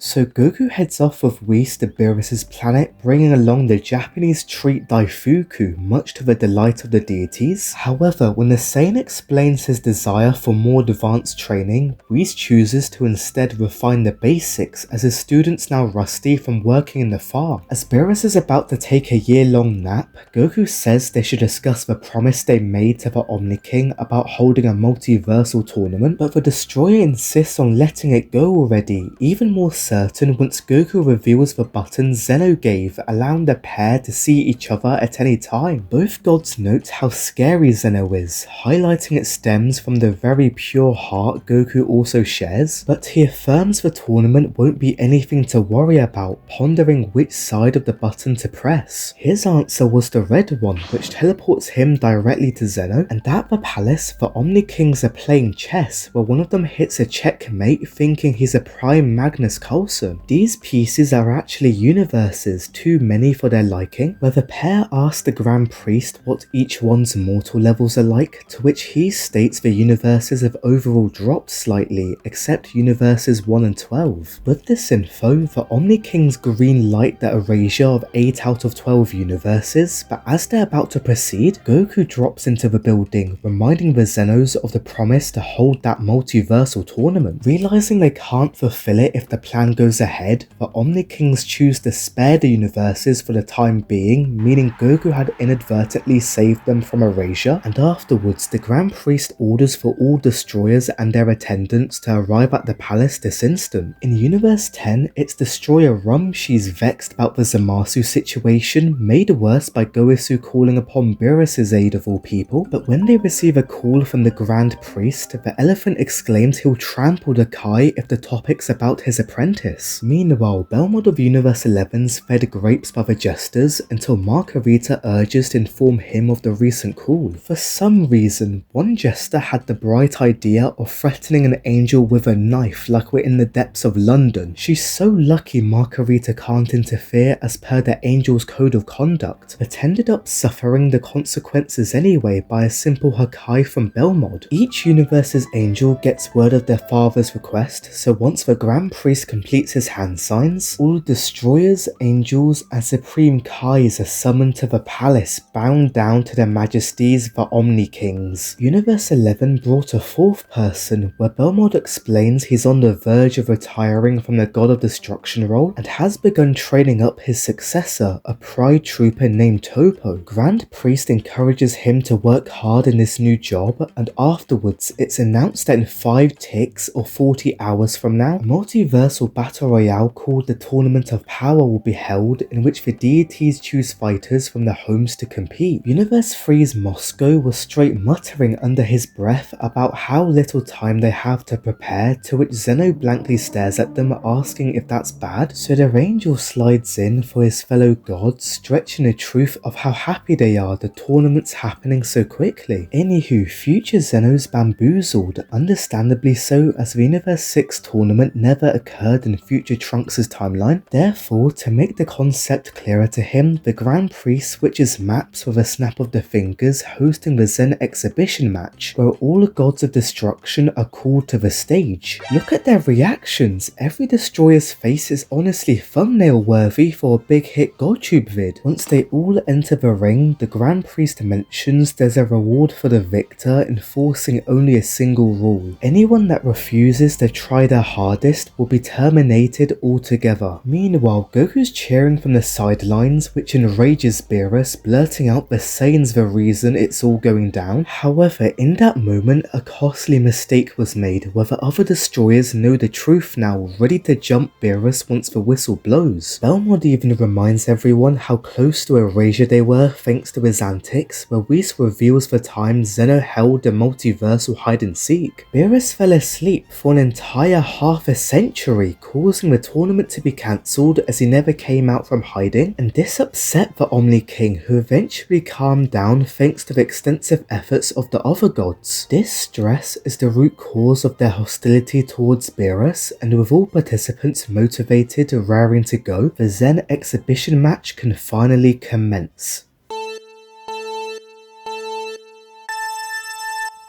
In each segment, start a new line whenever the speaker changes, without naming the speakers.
So Goku heads off with Whis to Beerus's planet, bringing along the Japanese treat Daifuku, much to the delight of the deities. However, when the Saiyan explains his desire for more advanced training, Whis chooses to instead refine the basics as his students now rusty from working in the farm. As Beerus is about to take a year-long nap, Goku says they should discuss the promise they made to the Omni King about holding a multiversal tournament, but the Destroyer insists on letting it go already, even more certain once Goku reveals the button Zeno gave, allowing the pair to see each other at any time. Both gods note how scary Zeno is, highlighting it stems from the very pure heart Goku also shares, but he affirms the tournament won't be anything to worry about, pondering which side of the button to press. His answer was the red one, which teleports him directly to Zeno, and at the palace, the Omni Kings are playing chess, where one of them hits a checkmate thinking he's a prime Magnus Carlsen. These pieces are actually universes, too many for their liking, where the pair ask the Grand Priest what each one's mortal levels are like, to which he states the universes have overall dropped slightly, except universes 1 and 12. With this info, the Omni Kings green light the erasure of 8 out of 12 universes, but as they're about to proceed, Goku drops into the building, reminding the Zenos of the promise to hold that multiversal tournament. Realizing they can't fulfill it if the plan goes ahead, the Omni Kings choose to spare the universes for the time being, meaning Goku had inadvertently saved them from erasure, and afterwards the Grand Priest orders for all destroyers and their attendants to arrive at the palace this instant. In Universe 10, it's Destroyer Rum she's vexed about the Zamasu situation, made worse by Goisu calling upon Beerus's aid of all people, but when they receive a call from the Grand Priest, the elephant exclaims he'll trample the Kai if the topic's about his apprentice. Meanwhile, Belmont of Universe 11's fed grapes by the jesters until Margarita urges to inform him of the recent call. For some reason, one jester had the bright idea of threatening an angel with a knife like we're in the depths of London. She's so lucky Margarita can't interfere as per the angel's code of conduct, but ended up suffering the consequences anyway by a simple Hakai from Belmod. Each universe's angel gets word of their father's request, so once the Grand Priest completes his hand signs, all destroyers, angels, and supreme Kais are summoned to the palace, bound down to their majesties the Omni Kings. Universe 11 brought a fourth person, where Belmod explains he's on the verge of retiring from the God of Destruction role and has begun training up his successor, a pride trooper named Topo. Grand Priest encourages him to work hard in this new job, and afterwards it's announced that in 5 ticks or 40 hours from now, a multiversal battle royale called the Tournament of Power will be held, in which the deities choose fighters from their homes to compete. Universe 3's Moscow was straight muttering under his breath about how little time they have to prepare, to which Zeno blankly stares at them asking if that's bad, so their angel slides in for his fellow gods, stretching the truth of how happy they are the tournament's happening so quickly. Anywho, future Zeno's bamboozled, understandably so, as the Universe 6 tournament never occurred in future Trunks' timeline. Therefore, to make the concept clearer to him, the Grand Priest switches maps with a snap of the fingers, hosting the Zen exhibition match, where all gods of destruction are called to the stage. Look at their reactions, every destroyer's face is honestly thumbnail worthy for a big hit GodTube vid. Once they all enter the ring, the Grand Priest mentions there's a reward for the victor, enforcing only a single rule. Anyone that refuses to try their hardest will be terminated altogether. Meanwhile, Goku's cheering from the sidelines, which enrages Beerus, blurting out the Saiyan's the reason it's all going down. However, in that moment, a costly mistake was made, where the other destroyers know the truth now, ready to jump Beerus once the whistle blows. Belmont even reminds everyone how close to erasure they were thanks to his antics, where Whis reveals the time Zeno held the multiversal hide-and-seek. Beerus fell asleep for an entire half a century, causing the tournament to be cancelled as he never came out from hiding, and this upset the Omni King, who eventually calmed down thanks to the extensive efforts of the other gods. This stress is the root cause of their hostility towards Beerus, and with all participants motivated, raring to go, the Zen exhibition match can finally commence.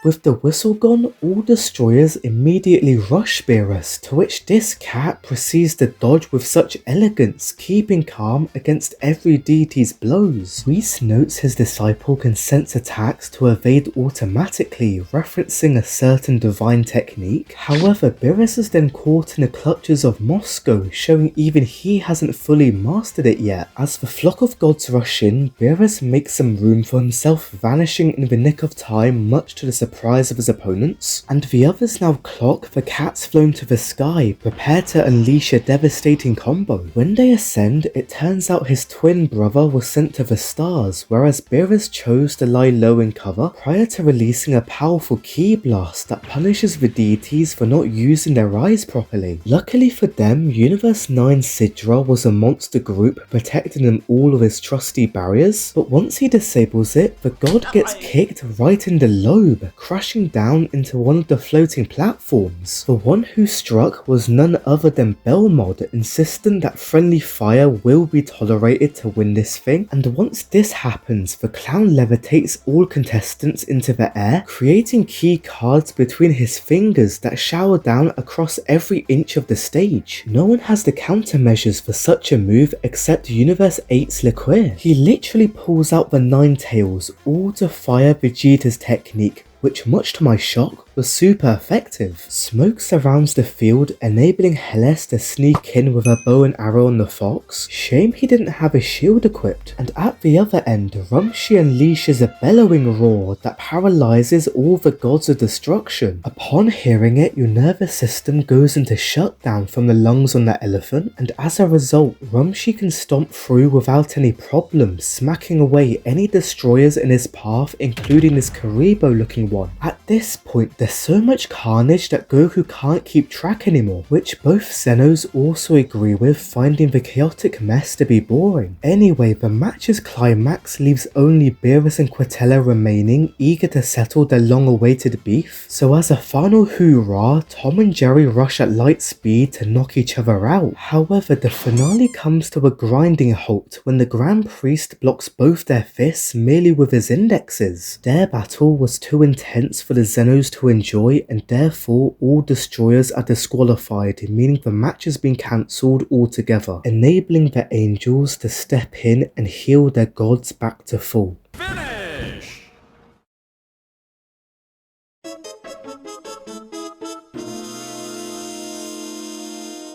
With the whistle gone, all destroyers immediately rush Beerus, to which this cat proceeds to dodge with such elegance, keeping calm against every deity's blows. Whis notes his disciple can sense attacks to evade automatically, referencing a certain divine technique. However, Beerus is then caught in the clutches of Moscow, showing even he hasn't fully mastered it yet. As the flock of gods rush in, Beerus makes some room for himself, vanishing in the nick of time, much to the surprise of his opponents, and the others now clock the cats flown to the sky, prepared to unleash a devastating combo. When they ascend, it turns out his twin brother was sent to the stars, whereas Beerus chose to lie low in cover prior to releasing a powerful ki blast that punishes the deities for not using their eyes properly. Luckily for them, Universe 9 Sidra was a monster group protecting them all with his trusty barriers, but once he disables it, the god gets kicked right in the lobe, crashing down into one of the floating platforms. The one who struck was none other than Belmod, insisting that friendly fire will be tolerated to win this thing, and once this happens, the clown levitates all contestants into the air, creating key cards between his fingers that shower down across every inch of the stage. No one has the countermeasures for such a move except Universe 8's Liqueur. He literally pulls out the Nine Tails, all to fire Vegeta's technique, which much to my shock was super effective. Smoke surrounds the field, enabling Helles to sneak in with a bow and arrow on the fox. Shame he didn't have a shield equipped. And at the other end, Rumshi unleashes a bellowing roar that paralyzes all the gods of destruction. Upon hearing it, your nervous system goes into shutdown from the lungs on the elephant, and as a result, Rumshi can stomp through without any problem, smacking away any destroyers in his path, including this Karibo looking one. At this point, there's so much carnage that Goku can't keep track anymore, which both Zenos also agree with, finding the chaotic mess to be boring. Anyway, the match's climax leaves only Beerus and Quintella remaining, eager to settle their long-awaited beef. So as a final hoorah, Tom and Jerry rush at light speed to knock each other out. However, the finale comes to a grinding halt when the Grand Priest blocks both their fists merely with his indexes. Their battle was too intense for the Zenos to enjoy, and therefore all destroyers are disqualified, meaning the match has been cancelled altogether, enabling the angels to step in and heal their gods back to full.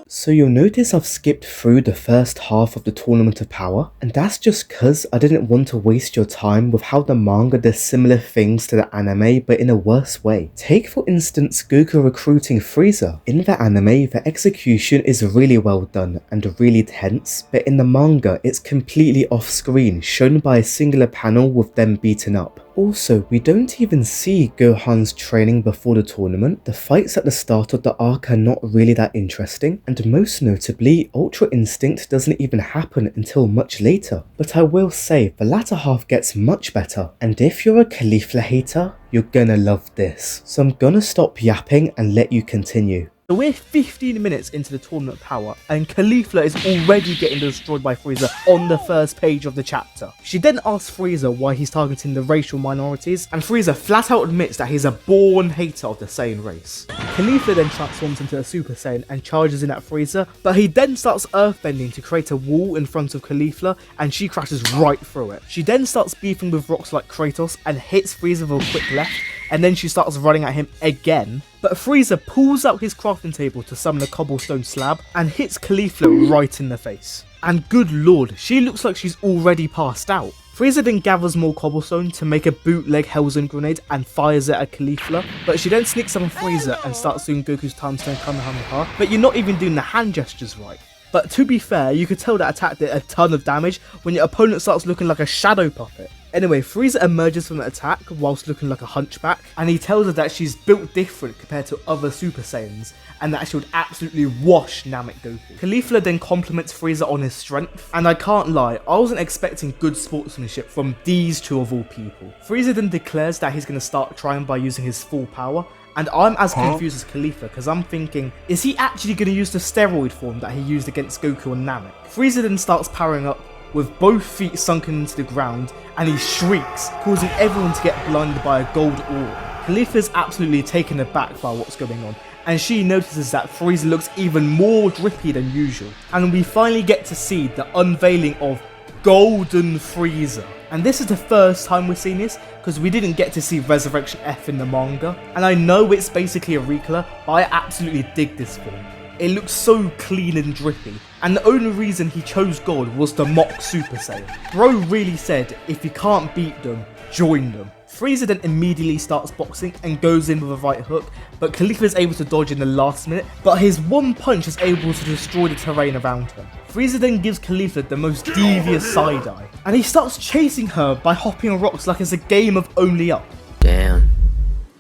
So you'll notice I've skipped through the first half of the Tournament of Power, and that's just cause I didn't want to waste your time with how the manga does similar things to the anime but in a worse way. Take for instance Goku recruiting Frieza. In the anime, the execution is really well done and really tense, but in the manga it's completely off screen, shown by a singular panel with them beaten up. Also, we don't even see Gohan's training before the tournament. The fights at the start of the arc are not really that interesting, and most notably, Ultra Instinct doesn't even happen until much later. But I will say, the latter half gets much better, and if you're a Caulifla hater, you're gonna love this. So I'm gonna stop yapping and let you continue.
So we're 15 minutes into the Tournament of Power, and Caulifla is already getting destroyed by Frieza on the first page of the chapter. She then asks Frieza why he's targeting the racial minorities, and Frieza flat out admits that he's a born hater of the Saiyan race. Caulifla then transforms into a Super Saiyan and charges in at Frieza, but he then starts earthbending to create a wall in front of Caulifla, and she crashes right through it. She then starts beefing with rocks like Kratos and hits Frieza with a quick left, and then she starts running at him again. But Frieza pulls out his crafting table to summon a cobblestone slab and hits Caulifla right in the face. And good lord, she looks like she's already passed out. Frieza then gathers more cobblestone to make a bootleg Hellzen grenade and fires it at Caulifla, but she then sneaks up on Frieza and starts doing Goku's Time Stone Kamehameha, but you're not even doing the hand gestures right. But to be fair, you could tell that attack did a ton of damage when your opponent starts looking like a shadow puppet. Anyway, Frieza emerges from the attack whilst looking like a hunchback, and he tells her that she's built different compared to other Super Saiyans, and that she would absolutely wash Namek Goku. Caulifla then compliments Frieza on his strength, and I can't lie, I wasn't expecting good sportsmanship from these two of all people. Frieza then declares that he's going to start trying by using his full power, and I'm as confused as Caulifla because I'm thinking, is he actually going to use the steroid form that he used against Goku and Namek? Frieza then starts powering up with both feet sunken into the ground, and he shrieks, causing everyone to get blinded by a gold orb. Khalifa's absolutely taken aback by what's going on, and she notices that Frieza looks even more drippy than usual. And we finally get to see the unveiling of Golden Frieza. And this is the first time we've seen this, because we didn't get to see Resurrection F in the manga. And I know it's basically a recolor, but I absolutely dig this form. It looks so clean and drippy, and the only reason he chose God was to mock Super Saiyan. Bro really said, if you can't beat them, join them. Frieza then immediately starts boxing and goes in with a right hook, but Khalifa is able to dodge in the last minute, but his one punch is able to destroy the terrain around him. Frieza then gives Khalifa the most devious side eye, and he starts chasing her by hopping on rocks like it's a game of Only Up.
Damn,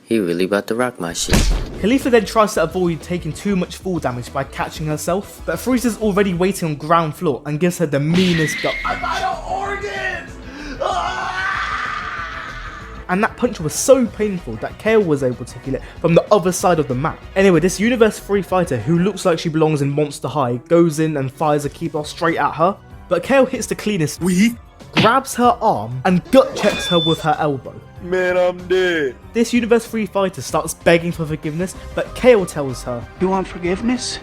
he really about to rock my shit.
Khalifa then tries to avoid taking too much fall damage by catching herself, but Frieza's already waiting on ground floor and gives her the meanest gut punch. And that punch was so painful that Kale was able to feel it from the other side of the map. Anyway, this Universe 3 fighter, who looks like she belongs in Monster High, goes in and fires a key blast straight at her, but Kale hits the cleanest, grabs her arm and gut checks her with her elbow.
Man, I'm dead.
This Universe 3 fighter starts begging for forgiveness, but Kale tells her,
"You want forgiveness?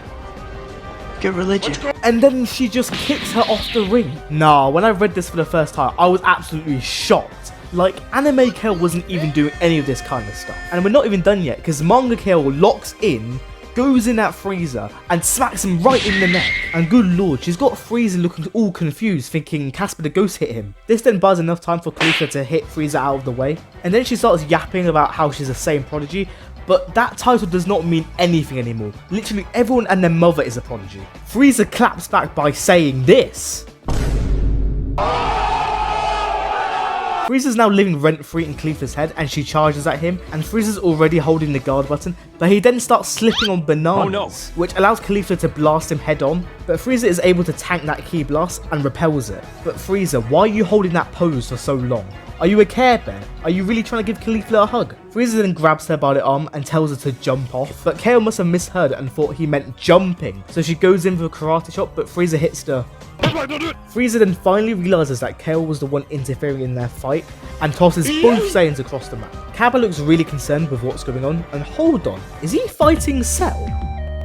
Get religion."
And then she just kicks her off the ring. Nah, when I read this for the first time, I was absolutely shocked. Like, anime Kale wasn't even doing any of this kind of stuff. And we're not even done yet, because manga Kale locks in, goes in at Frieza, and smacks him right in the neck. And good lord, she's got Frieza looking all confused, thinking Casper the Ghost hit him. This then buys enough time for Khalifa to hit Frieza out of the way. And then she starts yapping about how she's a Saiyan prodigy, but that title does not mean anything anymore. Literally everyone and their mother is a prodigy. Frieza claps back by saying this. Frieza's now living rent-free in Khalifa's head, and she charges at him, and Frieza's already holding the guard button, but he then starts slipping on bananas, which allows Khalifa to blast him head on, but Frieza is able to tank that key blast and repels it. But Frieza, why are you holding that pose for so long? Are you a Care Bear? Are you really trying to give Khalifa a hug? Frieza then grabs her by the arm and tells her to jump off, but Kale must have misheard and thought he meant jumping, so she goes in for a karate chop, but Frieza hits the... Frieza then finally realizes that Kale was the one interfering in their fight and tosses both Saiyans across the map. Cabba looks really concerned with what's going on, and hold on, is he fighting Cell?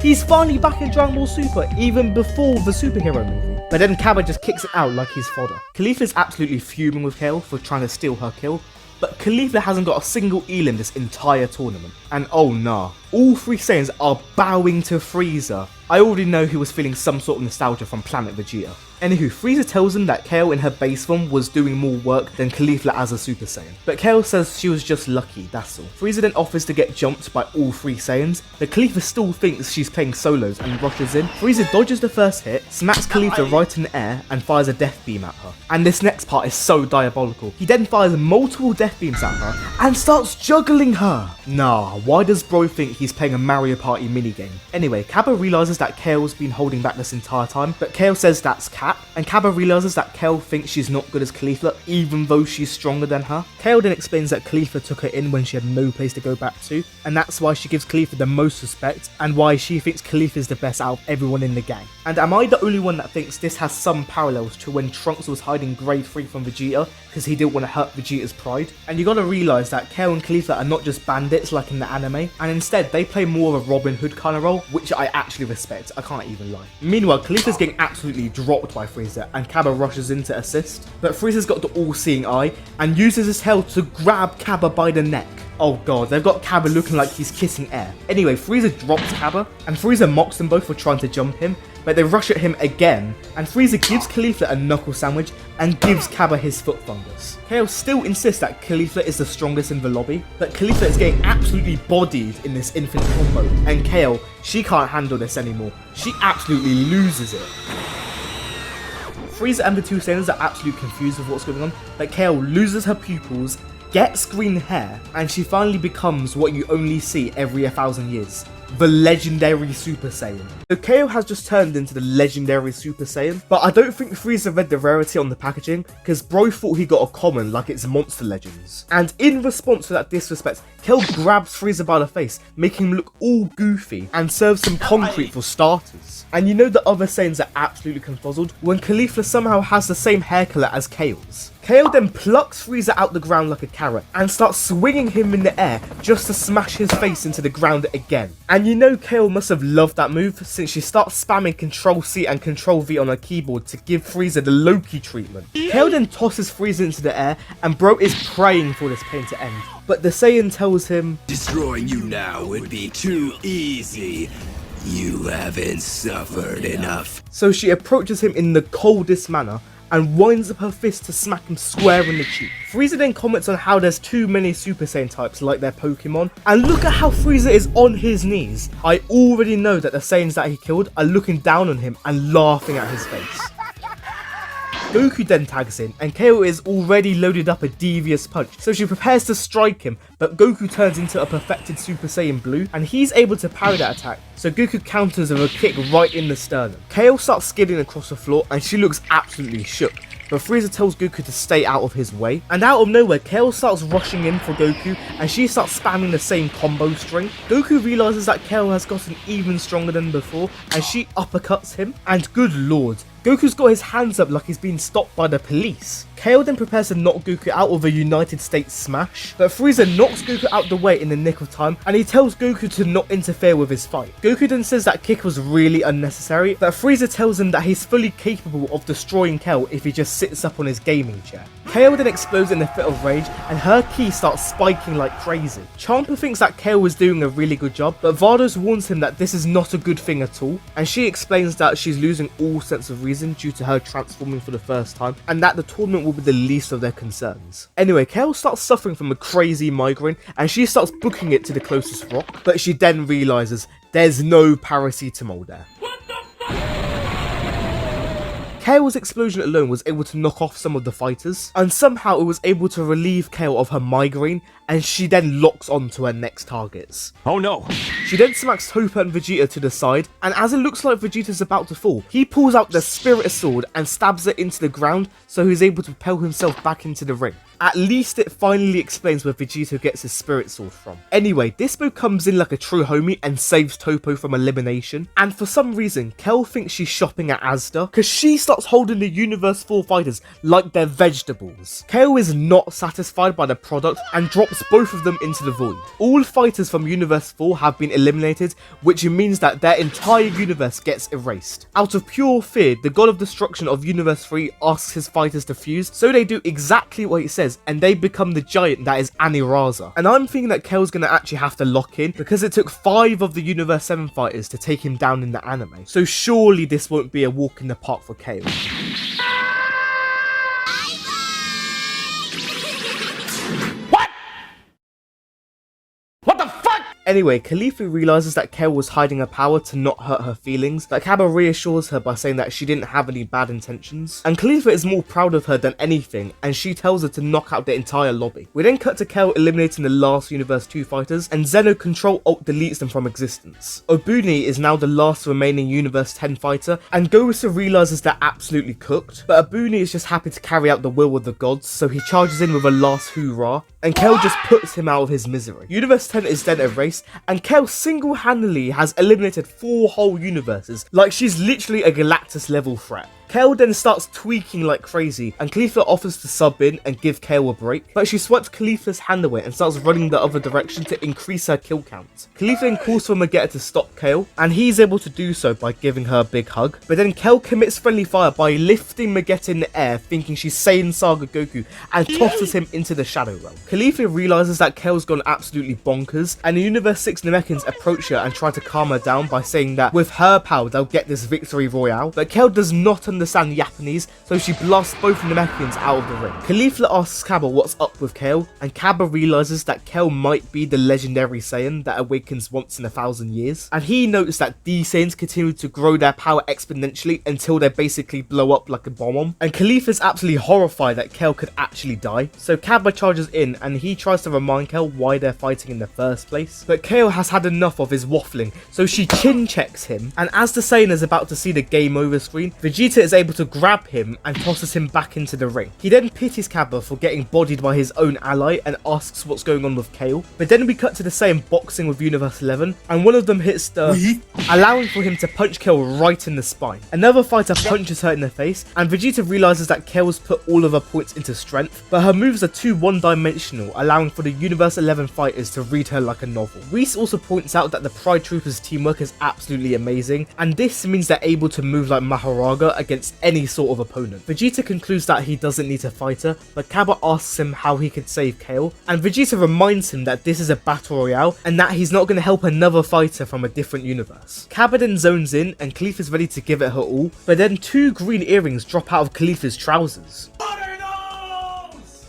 He's finally back in Dragon Ball Super even before the superhero movie. But then Cabba just kicks it out like he's fodder. Khalifa's absolutely fuming with Kale for trying to steal her kill, but Khalifa hasn't got a single Elim this entire tournament. And oh nah, all three Saiyans are bowing to Frieza. I already know he was feeling some sort of nostalgia from Planet Vegeta. Anywho, Frieza tells him that Kale in her base form was doing more work than Khalifa as a Super Saiyan. But Kale says she was just lucky, that's all. Frieza then offers to get jumped by all three Saiyans, but Khalifa still thinks she's playing solos and rushes in. Frieza dodges the first hit, smacks Khalifa right in the air, and fires a death beam at her. And this next part is so diabolical. He then fires multiple death beams at her and starts juggling her. Nah, why does bro think he's playing a Mario Party minigame? Anyway, Cabba realizes that Kale's been holding back this entire time, but Kale says that's Cap, and Cabba realizes that Kale thinks she's not good as Khalifa, even though she's stronger than her. Kale then explains that Khalifa took her in when she had no place to go back to, and that's why she gives Khalifa the most respect, and why she thinks Khalifa is the best out of everyone in the gang. And am I the only one that thinks this has some parallels to when Trunks was hiding grade 3 from Vegeta, because he didn't want to hurt Vegeta's pride? And you gotta realize that Kale and Khalifa are not just bandits like in the anime, and instead they play more of a Robin Hood kind of role, which I actually respect, I can't even lie. Meanwhile, Khalifa's getting absolutely dropped by Frieza, and Cabba rushes in to assist, but Frieza's got the all-seeing eye, and uses his tail to grab Cabba by the neck. Oh god, they've got Cabba looking like he's kissing air. Anyway, Frieza drops Cabba, and Frieza mocks them both for trying to jump him, but they rush at him again, and Frieza gives Khalifa a knuckle sandwich and gives Cabba his foot fungus. Kale still insists that Khalifa is the strongest in the lobby, but Khalifa is getting absolutely bodied in this infinite combo, and Kale, she can't handle this anymore. She absolutely loses it. Frieza and the two Saiyans are absolutely confused with what's going on, but Kale loses her pupils, gets green hair, and she finally becomes what you only see every 1,000 years. The legendary Super Saiyan. So Kale has just turned into the legendary Super Saiyan, but I don't think Frieza read the rarity on the packaging, because bro thought he got a common like it's Monster Legends. And in response to that disrespect, Kale grabs Frieza by the face, making him look all goofy, and serves some concrete for starters. And you know the other Saiyans are absolutely confuzzled when Khalifa somehow has the same hair color as Kale's. Kale then plucks Frieza out the ground like a carrot and starts swinging him in the air just to smash his face into the ground again. And you know Kale must have loved that move since she starts spamming Ctrl-C and Ctrl-V on her keyboard to give Frieza the Loki treatment. Kale then tosses Frieza into the air and bro is praying for this pain to end. But the Saiyan tells him,
"Destroying you now would be too easy. You haven't suffered enough."
So she approaches him in the coldest manner and winds up her fist to smack him square in the cheek. Frieza then comments on how there's too many Super Saiyan types like their Pokemon, and look at how Frieza is on his knees. I already know that the Saiyans that he killed are looking down on him and laughing at his face. Goku then tags in, and Kale is already loaded up a devious punch, so she prepares to strike him, but Goku turns into a perfected Super Saiyan Blue, and he's able to parry that attack, so Goku counters with a kick right in the sternum. Kale starts skidding across the floor, and she looks absolutely shook, but Frieza tells Goku to stay out of his way, and out of nowhere, Kale starts rushing in for Goku, and she starts spamming the same combo string. Goku realizes that Kale has gotten even stronger than before, and she uppercuts him, and good lord, Goku's got his hands up like he's been stopped by the police. Kale then prepares to knock Goku out with a United States smash, but Frieza knocks Goku out the way in the nick of time, and he tells Goku to not interfere with his fight. Goku then says that kick was really unnecessary, but Frieza tells him that he's fully capable of destroying Kale if he just sits up on his gaming chair. Kale then explodes in a fit of rage, and her ki starts spiking like crazy. Champa thinks that Kale was doing a really good job, but Vardos warns him that this is not a good thing at all, and she explains that she's losing all sense of reason due to her transforming for the first time, and that the tournament will be the least of their concerns. Anyway, Kale starts suffering from a crazy migraine, and she starts booking it to the closest rock, but she then realizes there's no paracetamol there. Kale's explosion alone was able to knock off some of the fighters, and somehow it was able to relieve Kale of her migraine, and she then locks on to her next targets.
Oh no!
She then smacks Toppa and Vegeta to the side, and as it looks like Vegeta's about to fall, he pulls out the Spirit Sword and stabs it into the ground so he's able to propel himself back into the ring. At least it finally explains where Vegeta gets his Spirit Sword from. Anyway, this move comes in like a true homie and saves Toppo from elimination, and for some reason, Kel thinks she's shopping at Asda, because she starts holding the Universe 4 fighters like they're vegetables. Kel is not satisfied by the product and drops both of them into the void. All fighters from Universe 4 have been eliminated, which means that their entire universe gets erased. Out of pure fear, the god of destruction of Universe 3 asks his fighters to fuse, so they do exactly what he says, and they become the giant that is Aniraza. And I'm thinking that Kel's gonna actually have to lock in, because it took 5 of the Universe 7 fighters to take him down in the anime. So surely this won't be a walk in the park for Kale. Anyway, Khalifa realizes that Kel was hiding her power to not hurt her feelings, but Cabba reassures her by saying that she didn't have any bad intentions. And Khalifa is more proud of her than anything, and she tells her to knock out the entire lobby. We then cut to Kel eliminating the last Universe 2 fighters, and Zeno Control-Alt deletes them from existence. Obuni is now the last remaining Universe 10 fighter, and Gorusa realizes they're absolutely cooked, but Obuni is just happy to carry out the will of the gods, so he charges in with a last hoorah, and Kel just puts him out of his misery. Universe 10 is then erased, and Kel single-handedly has eliminated 4 whole universes, like she's literally a Galactus level threat. Kel then starts tweaking like crazy, and Khalifa offers to sub in and give Kel a break, but she swipes Khalifa's hand away and starts running the other direction to increase her kill count. Khalifa then calls for Magetta to stop Kel, and he's able to do so by giving her a big hug, but then Kel commits friendly fire by lifting Magetta in the air, thinking she's Saiyan Saga Goku, and tosses him into the Shadow Realm. Khalifa realizes that Kel's gone absolutely bonkers, and the Universe 6 Namekians approach her and try to calm her down by saying that with her power they'll get this victory royale, but Kel does not understand Japanese, so she blasts both Namekians out of the ring. Khalifa asks Cabba what's up with Kel, and Cabba realizes that Kel might be the legendary Saiyan that awakens once in 1,000 years, and he noticed that these Saiyans continue to grow their power exponentially until they basically blow up like a bomb, and Khalifa's absolutely horrified that Kel could actually die, so Cabba charges in and he tries to remind Kel why they're fighting in the first place, but Kel has had enough of his waffling, so she chin checks him, and as the Saiyan is about to see the game over screen, Vegeta is able to grab him and tosses him back into the ring. He then pities Cabba for getting bodied by his own ally and asks what's going on with Kale. But then we cut to the same boxing with Universe 11, and one of them hits the allowing for him to punch Kale right in the spine. Another fighter punches her in the face, and Vegeta realizes that Kale's put all of her points into strength, but her moves are too one-dimensional, allowing for the Universe 11 fighters to read her like a novel. Whis also points out that the Pride Troopers teamwork is absolutely amazing, and this means they're able to move like Maharaga against any sort of opponent. Vegeta concludes that he doesn't need to fight her, but Cabba asks him how he could save Kale, and Vegeta reminds him that this is a battle royale and that he's not going to help another fighter from a different universe. Cabba then zones in and Khalif is ready to give it her all, but then 2 green earrings drop out of Khalifa's trousers.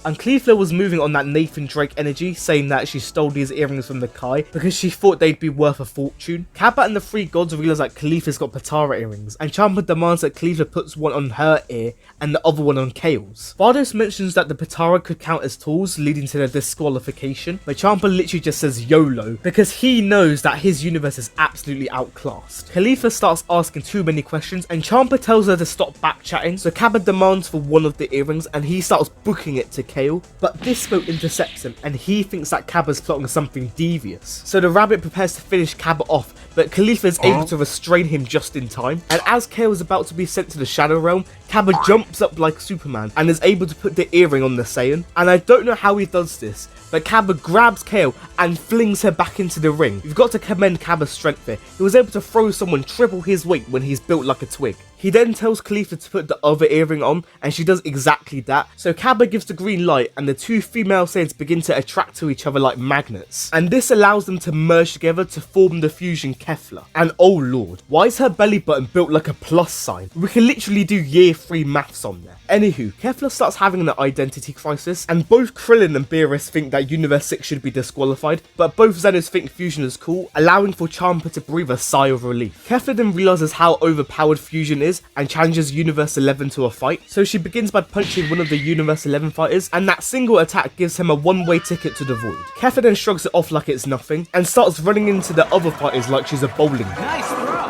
And Caulifla was moving on that Nathan Drake energy, saying that she stole these earrings from the Kai because she thought they'd be worth a fortune. Cabba and the 3 gods realize that Khalifa's got Patara earrings, and Champa demands that Caulifla puts one on her ear and the other one on Kale's. Bardos mentions that the Patara could count as tools, leading to their disqualification, but Champa literally just says YOLO because he knows that his universe is absolutely outclassed. Khalifa starts asking too many questions, and Champa tells her to stop back-chatting, so Cabba demands for one of the earrings and he starts booking it to Kale, but Dispo intercepts him and he thinks that Cabba's plotting something devious. So the rabbit prepares to finish Cabba off, but Khalifa is able to restrain him just in time, and as Kale is about to be sent to the Shadow Realm, Cabba jumps up like Superman and is able to put the earring on the Saiyan, and I don't know how he does this, but Cabba grabs Kale and flings her back into the ring. You've got to commend Cabba's strength here. He was able to throw someone triple his weight when he's built like a twig. He then tells Khalifa to put the other earring on, and she does exactly that. So Cabba gives the green light, and the 2 female Saiyans begin to attract to each other like magnets. And this allows them to merge together to form the fusion Kefla. And oh lord, why is her belly button built like a plus sign? We can literally do year 3 maths on there. Anywho, Kefla starts having an identity crisis, and both Krillin and Beerus think that Universe 6 should be disqualified, but both Zenos think fusion is cool, allowing for Champa to breathe a sigh of relief. Kefla then realizes how overpowered fusion is and challenges Universe 11 to a fight, so she begins by punching one of the Universe 11 fighters, and that single attack gives him a one-way ticket to the void. Kefla then shrugs it off like it's nothing, and starts running into the other fighters like she's a bowling ball.
Nice throw.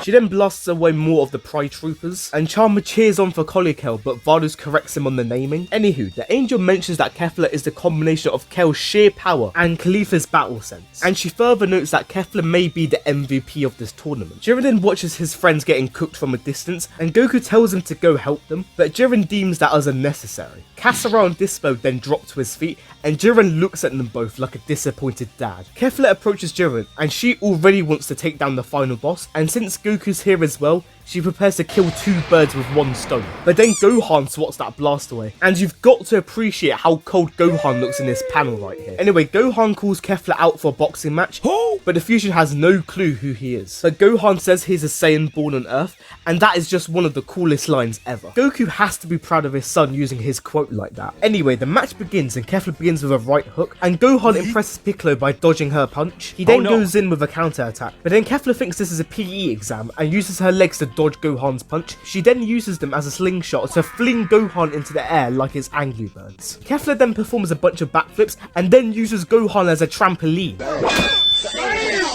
She then blasts away more of the Pride Troopers, and Charma cheers on for Colikel, but Vardos corrects him on the naming. Anywho, the Angel mentions that Kefla is the combination of Kel's sheer power and Khalifa's battle sense, and she further notes that Kefla may be the MVP of this tournament. Jiren then watches his friends getting cooked from a distance, and Goku tells him to go help them, but Jiren deems that as unnecessary. Kasara and Dispo then drop to his feet, and Jiren looks at them both like a disappointed dad. Kefla approaches Jiren, and she already wants to take down the final boss, and since Goku's here as well, she prepares to kill 2 birds with 1 stone. But then Gohan swats that blast away, and you've got to appreciate how cold Gohan looks in this panel right here. Anyway, Gohan calls Kefla out for a boxing match, but the Fusion has no clue who he is. But Gohan says he's a Saiyan born on Earth, and that is just one of the coolest lines ever. Goku has to be proud of his son using his quote like that. Anyway, the match begins, and Kefla begins with a right hook, and Gohan impresses Piccolo by dodging her punch. He then goes in with a counter attack, but then Kefla thinks this is a PE exam and uses her legs to dodge Gohan's punch. She then uses them as a slingshot to fling Gohan into the air like it's Angry Birds. Kefla then performs a bunch of backflips and then uses Gohan as a trampoline.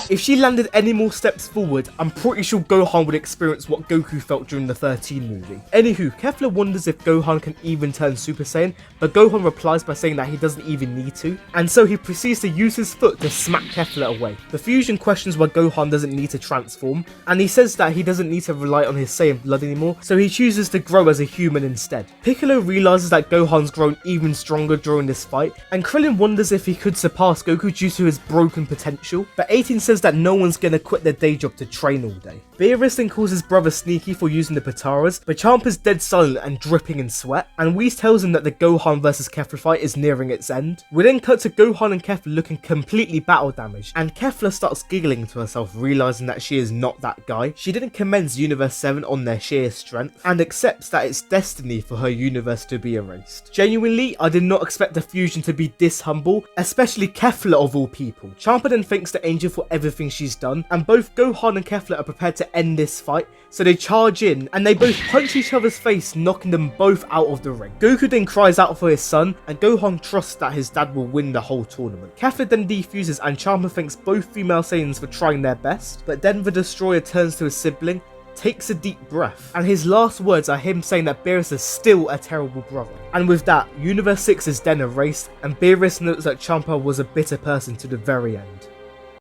If she landed any more steps forward, I'm pretty sure Gohan would experience what Goku felt during the 13 movie. Anywho, Kefla wonders if Gohan can even turn Super Saiyan, but Gohan replies by saying that he doesn't even need to, and so he proceeds to use his foot to smack Kefla away. The Fusion questions why Gohan doesn't need to transform, and he says that he doesn't need to rely on his Saiyan blood anymore, so he chooses to grow as a human instead. Piccolo realizes that Gohan's grown even stronger during this fight, and Krillin wonders if he could surpass Goku due to his broken potential, but 18 says that no one's gonna quit their day job to train all day. Beerus then calls his brother sneaky for using the Pataras, but Champa's dead silent and dripping in sweat, and Whis tells him that the Gohan vs Kefla fight is nearing its end. We then cut to Gohan and Kefla looking completely battle damaged, and Kefla starts giggling to herself, realizing that she is not that guy. She then commends Universe 7 on their sheer strength, and accepts that it's destiny for her universe to be erased. Genuinely, I did not expect the Fusion to be this humble, especially Kefla of all people. Champa then thanks the Angel for everything she's done, and both Gohan and Kefla are prepared to end this fight, so they charge in and they both punch each other's face, knocking them both out of the ring. Goku then cries out for his son, and Gohan trusts that his dad will win the whole tournament. Kefla then defuses, and Champa thanks both female Saiyans for trying their best, but then the Destroyer turns to his sibling takes a deep breath, and his last words are him saying that Beerus is still a terrible brother. And with that, Universe 6 is then erased, and Beerus notes that Champa was a bitter person to the very end.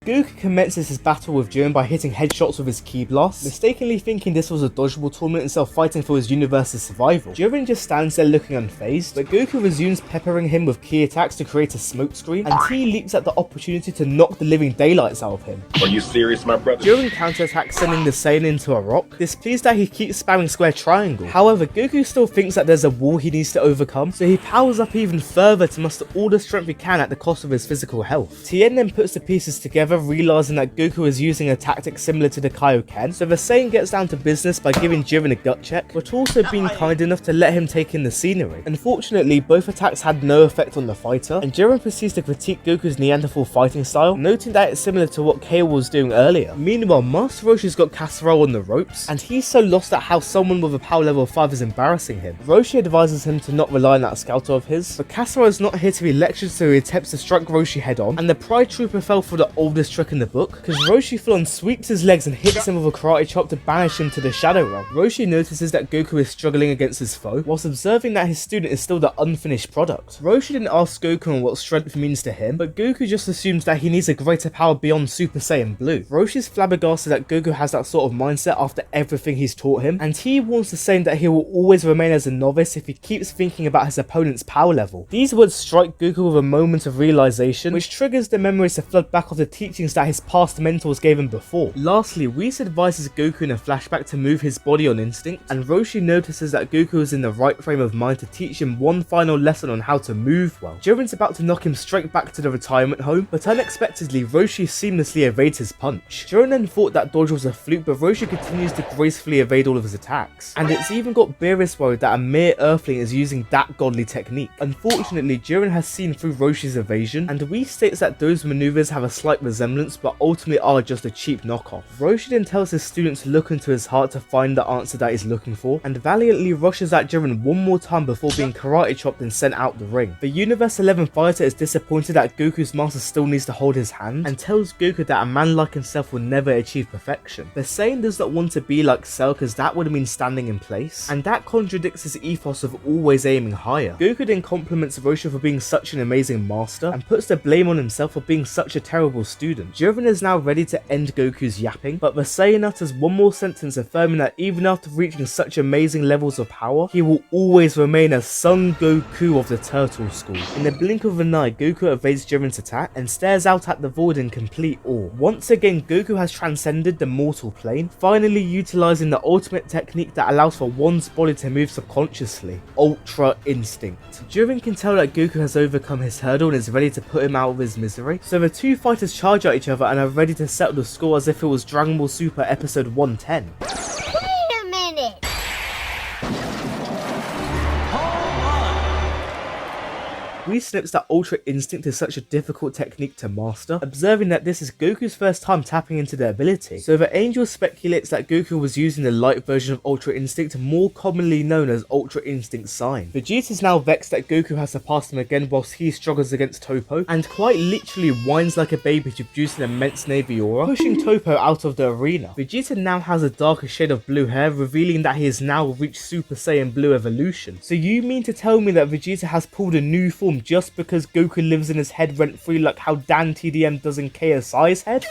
Goku commences his battle with Jiren by hitting headshots with his ki blast, mistakenly thinking this was a dodgeable tournament instead of fighting for his universe's survival. Jiren just stands there looking unfazed, but Goku resumes peppering him with ki attacks to create a smokescreen, and T leaps at the opportunity to knock the living daylights out of him.
Are you serious, my brother?
Jiren counterattacks, sending the Saiyan into a rock, displeased that he keeps spamming square triangle. However, Goku still thinks that there's a wall he needs to overcome, so he powers up even further to muster all the strength he can at the cost of his physical health. Tien then puts the pieces together, realizing that Goku is using a tactic similar to the Kaioken, so the Saiyan gets down to business by giving Jiren a gut check, but also being kind enough to let him take in the scenery. Unfortunately, both attacks had no effect on the fighter, and Jiren proceeds to critique Goku's Neanderthal fighting style, noting that it's similar to what Kale was doing earlier. Meanwhile, Master Roshi's got Casserole on the ropes, and he's so lost at how someone with a power level of 5 is embarrassing him. Roshi advises him to not rely on that scouter of his, but Casserole is not here to be lectured, so he attempts to strike Roshi head on, and the Pride Trooper fell for the oldest trick in the book, because Roshi full on sweeps his legs and hits him with a karate chop to banish him to the Shadow Realm. Roshi notices that Goku is struggling against his foe, whilst observing that his student is still the unfinished product. Roshi didn't ask Goku on what strength means to him, but Goku just assumes that he needs a greater power beyond Super Saiyan Blue. Roshi's flabbergasted that Goku has that sort of mindset after everything he's taught him, and he warns the Saiyan that he will always remain as a novice if he keeps thinking about his opponent's power level. These words strike Goku with a moment of realization, which triggers the memories to flood back of the teachings that his past mentors gave him before. Lastly, Whis advises Goku in a flashback to move his body on instinct, and Roshi notices that Goku is in the right frame of mind to teach him one final lesson on how to move well. Jiren's about to knock him straight back to the retirement home, but unexpectedly Roshi seamlessly evades his punch. Jiren then thought that dodge was a fluke, but Roshi continues to gracefully evade all of his attacks, and it's even got Beerus worried that a mere earthling is using that godly technique. Unfortunately, Jiren has seen through Roshi's evasion, and Whis states that those maneuvers have a slight resemblance but ultimately are just a cheap knockoff. Roshi then tells his student to look into his heart to find the answer that he's looking for, and valiantly rushes at Jiren one more time before being karate chopped and sent out the ring. The Universe 11 fighter is disappointed that Goku's master still needs to hold his hand, and tells Goku that a man like himself will never achieve perfection. The Saiyan does not want to be like Cell, because that would mean standing in place, and that contradicts his ethos of always aiming higher. Goku then compliments Roshi for being such an amazing master, and puts the blame on himself for being such a terrible student. Jiren is now ready to end Goku's yapping, but the Saiyan utters one more sentence affirming that even after reaching such amazing levels of power, he will always remain a Son Goku of the Turtle School. In the blink of an eye, Goku evades Jiren's attack and stares out at the void in complete awe. Once again, Goku has transcended the mortal plane, finally utilizing the ultimate technique that allows for one's body to move subconsciously, Ultra Instinct. Jiren can tell that Goku has overcome his hurdle and is ready to put him out of his misery, so the two fighters charge at each other and are ready to settle the score as if it was Dragon Ball Super episode 110.
Wait a minute!
Whis snips that Ultra Instinct is such a difficult technique to master, observing that this is Goku's first time tapping into the ability. So the Angel speculates that Goku was using the light version of Ultra Instinct, more commonly known as Ultra Instinct Sign. Vegeta is now vexed that Goku has surpassed him again whilst he struggles against Toppo, and quite literally whines like a baby to produce an immense navy aura, pushing Toppo out of the arena. Vegeta now has a darker shade of blue hair, revealing that he has now reached Super Saiyan Blue evolution. So you mean to tell me that Vegeta has pulled a new form just because Goku lives in his head rent-free like how Dan TDM does in KSI's head?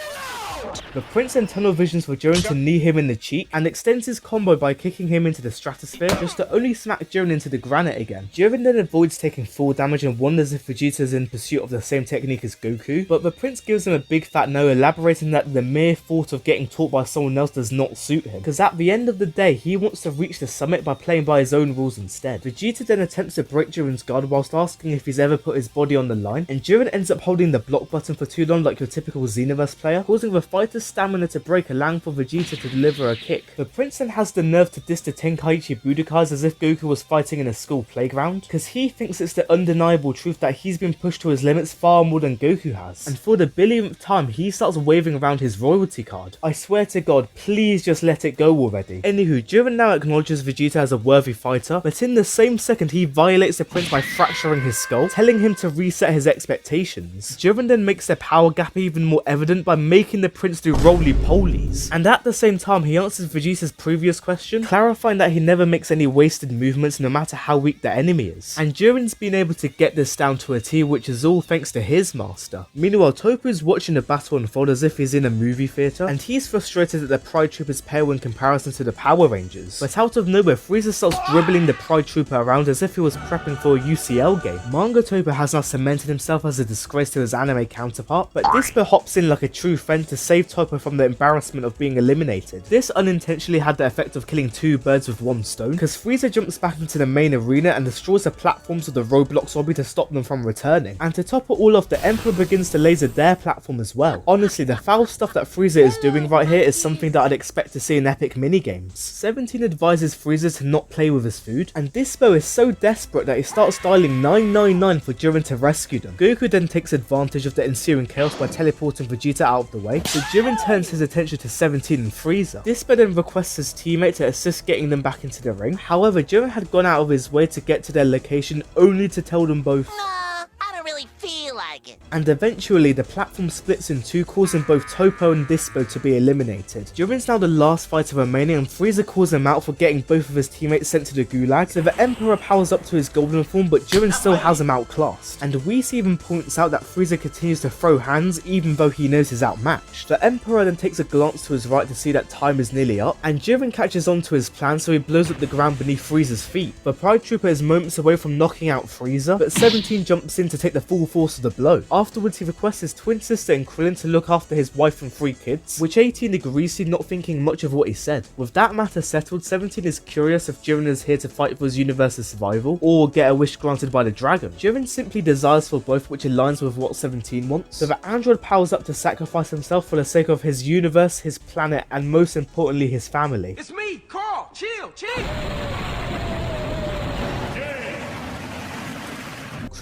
The Prince then tunnel visions for Jiren to knee him in the cheek, and extends his combo by kicking him into the stratosphere, just to only smack Jiren into the granite again. Jiren then avoids taking full damage and wonders if Vegeta is in pursuit of the same technique as Goku, but the Prince gives him a big fat no, elaborating that the mere thought of getting taught by someone else does not suit him, because at the end of the day he wants to reach the summit by playing by his own rules instead. Vegeta then attempts to break Jiren's guard whilst asking if he's ever put his body on the line, and Jiren ends up holding the block button for too long like your typical Xenoverse player, causing the fighter's stamina to break, allowing for Vegeta to deliver a kick. The Prince then has the nerve to diss the Tenkaichi Budokais as if Goku was fighting in a school playground, because he thinks it's the undeniable truth that he's been pushed to his limits far more than Goku has, and for the billionth time he starts waving around his royalty card. I swear to God, please just let it go already. Anywho, Jiren now acknowledges Vegeta as a worthy fighter, but in the same second he violates the Prince by fracturing his skull, telling him to reset his expectations. Jiren then makes their power gap even more evident by making the Prince do roly-polies. And at the same time, he answers Vegeta's previous question, clarifying that he never makes any wasted movements no matter how weak the enemy is. And Jiren's been able to get this down to a T, which is all thanks to his master. Meanwhile, Toppo's watching the battle unfold as if he's in a movie theatre, and he's frustrated that the Pride Troopers pale in comparison to the Power Rangers. But out of nowhere, Frieza starts dribbling the Pride Trooper around as if he was prepping for a UCL game. Manga Toppo has now cemented himself as a disgrace to his anime counterpart, but Dispo hops in like a true friend to save Toppo from the embarrassment of being eliminated. This unintentionally had the effect of killing two birds with one stone, because Frieza jumps back into the main arena and destroys the platforms of the Roblox lobby to stop them from returning. And to top it all off, the Emperor begins to laser their platform as well. Honestly, the foul stuff that Frieza is doing right here is something that I'd expect to see in epic minigames. 17 advises Frieza to not play with his food, and Dispo is so desperate that he starts dialing 999 for Jiren to rescue them. Goku then takes advantage of the ensuing chaos by teleporting Vegeta out of the way, so Jiren turns his attention to 17 and Frieza. Dispo then requests his teammate to assist getting them back into the ring. However, Jiren had gone out of his way to get to their location only to tell them both,
I don't really feel like it.
and eventually the platform splits in two, causing both Toppo and Dispo to be eliminated. Jiren's now the last fighter remaining, and Frieza calls him out for getting both of his teammates sent to the gulag, so the Emperor powers up to his golden form, but Jiren still has him outclassed. And Whis even points out that Frieza continues to throw hands even though he knows he's outmatched. The Emperor then takes a glance to his right to see that time is nearly up, and Jiren catches on to his plan, so he blows up the ground beneath Frieza's feet. The Pride Trooper is moments away from knocking out Frieza, but 17 jumps in to take the full force of the blow. Afterwards, he requests his twin sister and Krillin to look after his wife and 3 kids, which 18 agrees to, not thinking much of what he said. With that matter settled, 17 is curious if Jiren is here to fight for his universe's survival, or get a wish granted by the dragon. Jiren simply desires for both, which aligns with what 17 wants, so the android powers up to sacrifice himself for the sake of his universe, his planet, and most importantly, his family.
It's me, Carl. Chill.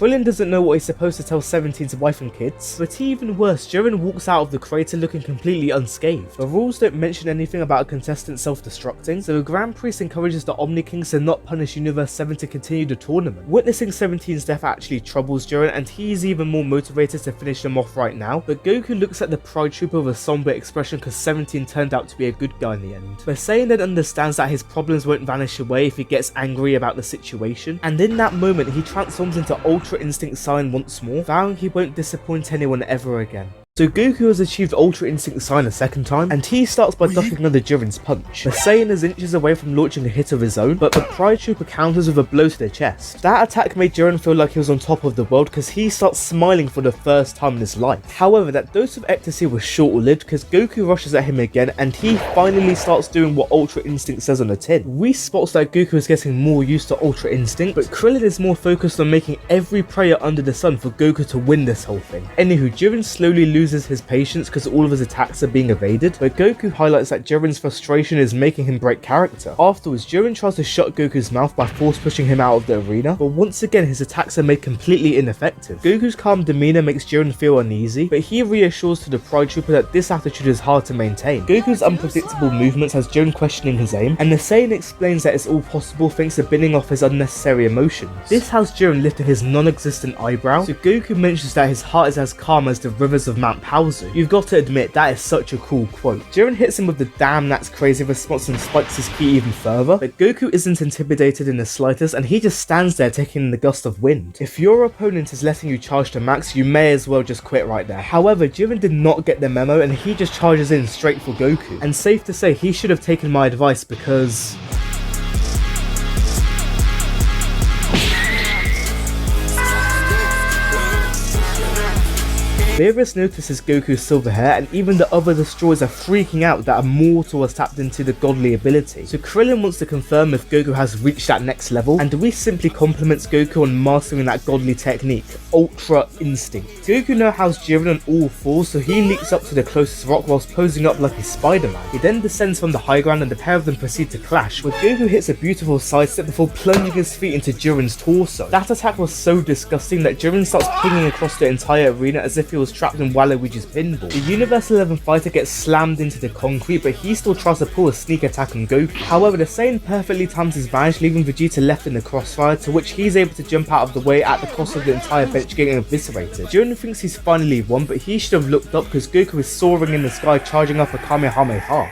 Krillin doesn't know what he's supposed to tell 17's wife and kids, but even worse, Jiren walks out of the crater looking completely unscathed. The rules don't mention anything about a contestant self-destructing, so the Grand Priest encourages the Omni Kings to not punish Universe 7 to continue the tournament. Witnessing 17's death actually troubles Jiren, and he's even more motivated to finish them off right now, but Goku looks at the Pride Trooper with a somber expression because 17 turned out to be a good guy in the end. But Saiyan then understands that his problems won't vanish away if he gets angry about the situation, and in that moment he transforms into Ultra Instinct Saiyan once more, vowing he won't disappoint anyone ever again. So Goku has achieved Ultra Instinct Sign a second time, and he starts by ducking under Jiren's punch. The Saiyan is inches away from launching a hit of his own, but the Pride Trooper counters with a blow to the chest. That attack made Jiren feel like he was on top of the world because he starts smiling for the first time in his life. However, that dose of ecstasy was short-lived because Goku rushes at him again, and he finally starts doing what Ultra Instinct says on the tin. Whis spots that Goku is getting more used to Ultra Instinct, but Krillin is more focused on making every prayer under the sun for Goku to win this whole thing. Anywho, Jiren slowly loses his patience because all of his attacks are being evaded, but Goku highlights that Jiren's frustration is making him break character. Afterwards, Jiren tries to shut Goku's mouth by force pushing him out of the arena, but once again his attacks are made completely ineffective. Goku's calm demeanor makes Jiren feel uneasy, but he reassures to the Pride Trooper that this attitude is hard to maintain. Goku's unpredictable movements has Jiren questioning his aim, and the Saiyan explains that it's all possible thanks to binning off his unnecessary emotions. This has Jiren lifting his non-existent eyebrow, so Goku mentions that his heart is as calm as the rivers of Mount Paozu. You've got to admit, that is such a cool quote. Jiren hits him with the damn that's crazy response and spikes his ki even further, but Goku isn't intimidated in the slightest, and he just stands there taking in the gust of wind. If your opponent is letting you charge to max, you may as well just quit right there. However, Jiren did not get the memo, and he just charges in straight for Goku. And safe to say, he should have taken my advice because... Beerus notices Goku's silver hair, and even the other destroyers are freaking out that a mortal has tapped into the godly ability. So Krillin wants to confirm if Goku has reached that next level, and Whis simply compliments Goku on mastering that godly technique, Ultra Instinct. Goku now has Jiren on all fours, so he leaps up to the closest rock whilst posing up like he's Spider-Man. He then descends from the high ground, and the pair of them proceed to clash, where Goku hits a beautiful sidestep before plunging his feet into Jiren's torso. That attack was so disgusting that Jiren starts pinging across the entire arena as if he was was trapped in Waluigi's pinball. The Universe 11 fighter gets slammed into the concrete, but he still tries to pull a sneak attack on Goku. However, the Saiyan perfectly times his vanish, leaving Vegeta left in the crossfire, to which he's able to jump out of the way at the cost of the entire bench getting eviscerated. Jiren thinks he's finally won, but he should have looked up because Goku is soaring in the sky, charging up a Kamehameha.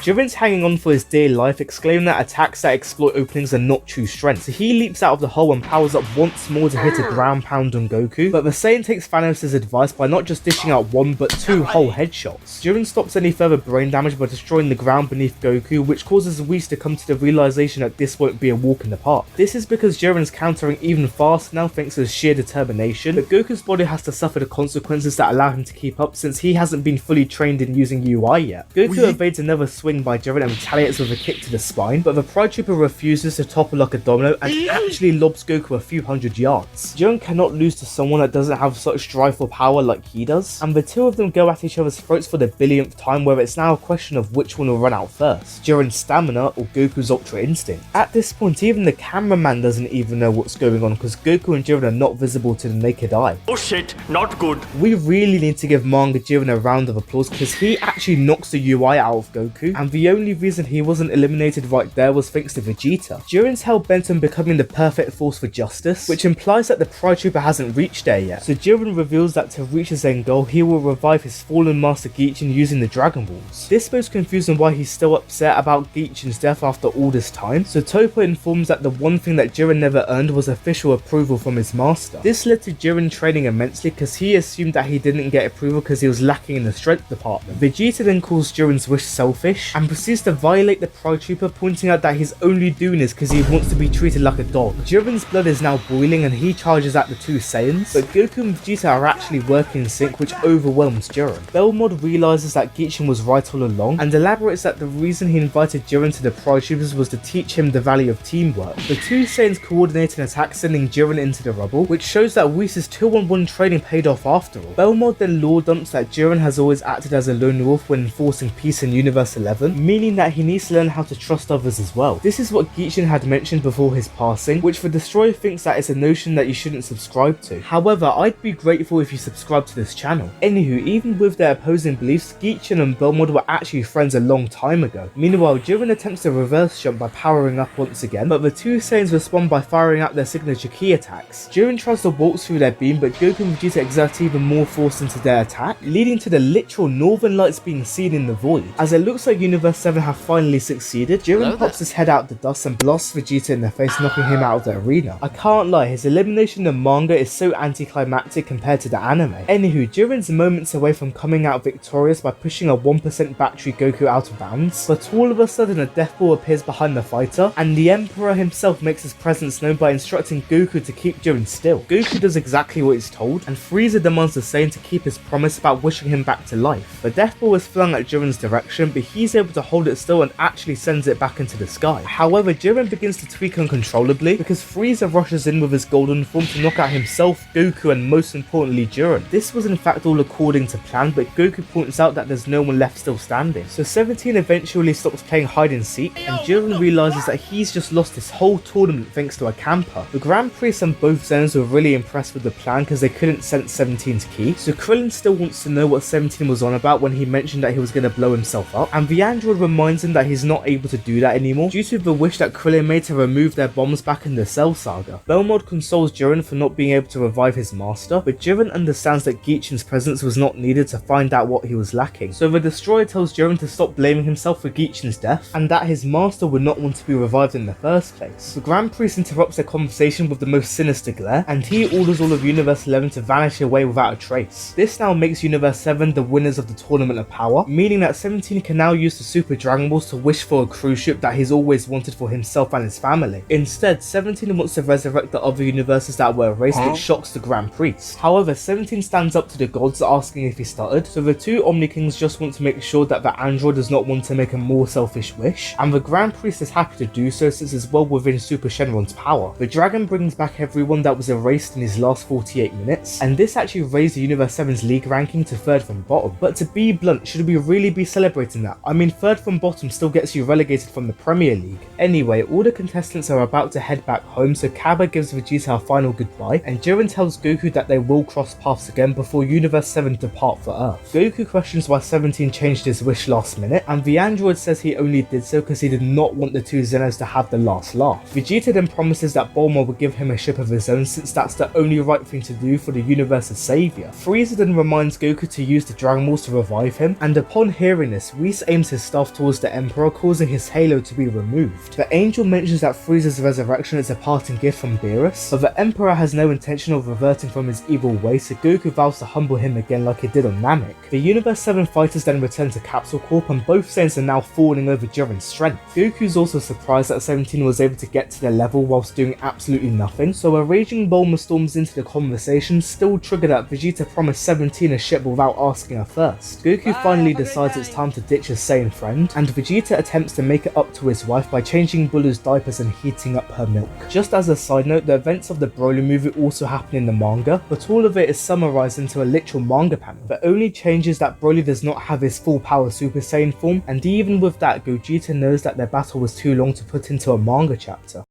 Jiren's hanging on for his dear life, exclaiming that attacks that exploit openings are not true strength, so he leaps out of the hole and powers up once more to hit a ground pound on Goku, but the Saiyan takes Thanos' advice by not just dishing out one but two whole headshots. Jiren stops any further brain damage by destroying the ground beneath Goku, which causes Whis to come to the realization that this won't be a walk in the park. This is because Jiren's countering even faster now thanks to his sheer determination, but Goku's body has to suffer the consequences that allow him to keep up since he hasn't been fully trained in using UI yet. Goku evades another swing by Jiren and retaliates with a kick to the spine, but the Pride Trooper refuses to topple like a domino and actually lobs Goku a few hundred yards. Jiren cannot lose to someone that doesn't have such drive for power like he does, and the two of them go at each other's throats for the billionth time, where it's now a question of which one will run out first, Jiren's stamina or Goku's Ultra Instinct. At this point, even the cameraman doesn't even know what's going on because Goku and Jiren are not visible to the naked eye.
Oh shit, not good.
We really need to give Manga Jiren a round of applause because he actually knocks the UI out of Goku, and the only reason he wasn't eliminated right there was thanks to Vegeta. Jiren's hell bent on becoming the perfect force for justice, which implies that the Pride Trooper hasn't reached there yet, so Jiren reveals that to reach his end goal, he will revive his fallen master Gichin using the Dragon Balls. This most confusing why he's still upset about Gichin's death after all this time, so Toppo informs that the one thing that Jiren never earned was official approval from his master. This led to Jiren training immensely because he assumed that he didn't get approval because he was lacking in the strength department. Vegeta then calls Jiren's wish selfish and proceeds to violate the Pride Trooper, pointing out that he's only doing this because he wants to be treated like a dog. Jiren's blood is now boiling and he charges at the two Saiyans, but Goku and Vegeta are actually working in sync, which overwhelms Jiren. Belmod realizes that Gichin was right all along and elaborates that the reason he invited Jiren to the Pride Troopers was to teach him the value of teamwork. The two Saiyans coordinate an attack, sending Jiren into the rubble, which shows that Whis' 2-on-1 training paid off after all. Belmod then lore dumps that Jiren has always acted as a lone wolf when enforcing peace in Universe 11, meaning that he needs to learn how to trust others as well. This is what Gichin had mentioned before his passing, which the Destroyer thinks that is a notion that you shouldn't subscribe to. However, I'd be grateful if you subscribe to this channel. Anywho, even with their opposing beliefs, Gichin and Belmod were actually friends a long time ago. Meanwhile, Jiren attempts a reverse jump by powering up once again, but the two Saiyans respond by firing out their signature ki attacks. Jiren tries to waltz through their beam, but Goku and Vegeta exert even more force into their attack, leading to the literal northern lights being seen in the void. As it looks like Universe 7 have finally succeeded, Jiren pops his head out of the dust and blasts Vegeta in the face, knocking him out of the arena. I can't lie, his elimination in the manga is so anticlimactic compared to the anime. Anywho, Jiren's moments away from coming out victorious by pushing a 1% battery Goku out of bounds, but all of a sudden a death ball appears behind the fighter, and the Emperor himself makes his presence known by instructing Goku to keep Jiren still. Goku does exactly what he's told, and Frieza demands the Saiyan to keep his promise about wishing him back to life. The death ball is flung at Jiren's direction, but he's able to hold it still and actually sends it back into the sky. However, Jiren begins to tweak uncontrollably because Frieza rushes in with his golden form to knock out himself, Goku, and most importantly Jiren. This was in fact all according to plan, but Goku points out that there's no one left still standing. So 17 eventually stops playing hide and seek, and Jiren realizes that he's just lost this whole tournament thanks to a camper. The Grand Prix and both Zones were really impressed with the plan because they couldn't sense 17's ki, so Krillin still wants to know what 17 was on about when he mentioned that he was going to blow himself up, and the android reminds him that he's not able to do that anymore due to the wish that Krillin made to remove their bombs back in the Cell Saga. Belmod consoles Jiren for not being able to revive his master, but Jiren understands that Gichin's presence was not needed to find out what he was lacking, so the Destroyer tells Jiren to stop blaming himself for Gichin's death and that his master would not want to be revived in the first place. The Grand Priest interrupts their conversation with the most sinister glare, and he orders all of Universe 11 to vanish away without a trace. This now makes Universe 7 the winners of the Tournament of Power, meaning that 17 can now use the Super Dragon Balls to wish for a cruise ship that he's always wanted for himself and his family. Instead, 17 wants to resurrect the other universes that were erased, which shocks the Grand Priest. However, 17 stands up to the gods, asking if he stuttered, so the two Omni Kings just want to make sure that the android does not want to make a more selfish wish, and the Grand Priest is happy to do so since it's well within Super Shenron's power. The dragon brings back everyone that was erased in his last 48 minutes, and this actually raised the Universe 7's league ranking to 3rd from bottom. But to be blunt, should we really be celebrating that? I mean, mean, third from bottom still gets you relegated from the Premier League. Anyway, all the contestants are about to head back home, so Cabba gives Vegeta a final goodbye, and Jiren tells Goku that they will cross paths again before Universe 7 depart for Earth. Goku questions why 17 changed his wish last minute, and the android says he only did so because he did not want the two Zenos to have the last laugh. Vegeta then promises that Bulma will give him a ship of his own since that's the only right thing to do for the universe's saviour. Frieza then reminds Goku to use the Dragon Balls to revive him, and upon hearing this, Whis aims his staff towards the Emperor, causing his halo to be removed. The Angel mentions that Frieza's resurrection is a parting gift from Beerus, but the Emperor has no intention of reverting from his evil ways, so Goku vows to humble him again like he did on Namek. The Universe 7 fighters then return to Capsule Corp, and both Saiyans are now falling over Jiren's strength. Goku's also surprised that 17 was able to get to their level whilst doing absolutely nothing, so a raging Bulma storms into the conversation, still triggered that Vegeta promised 17 a ship without asking her first. Goku finally decides it's time to ditch his Saiyan friend, and Vegeta attempts to make it up to his wife by changing Bulu's diapers and heating up her milk. Just as a side note, the events of the Broly movie also happen in the manga, but all of it is summarized into a literal manga panel. The only change is that Broly does not have his full power Super Saiyan form, and even with that, Gogeta knows that their battle was too long to put into a manga chapter.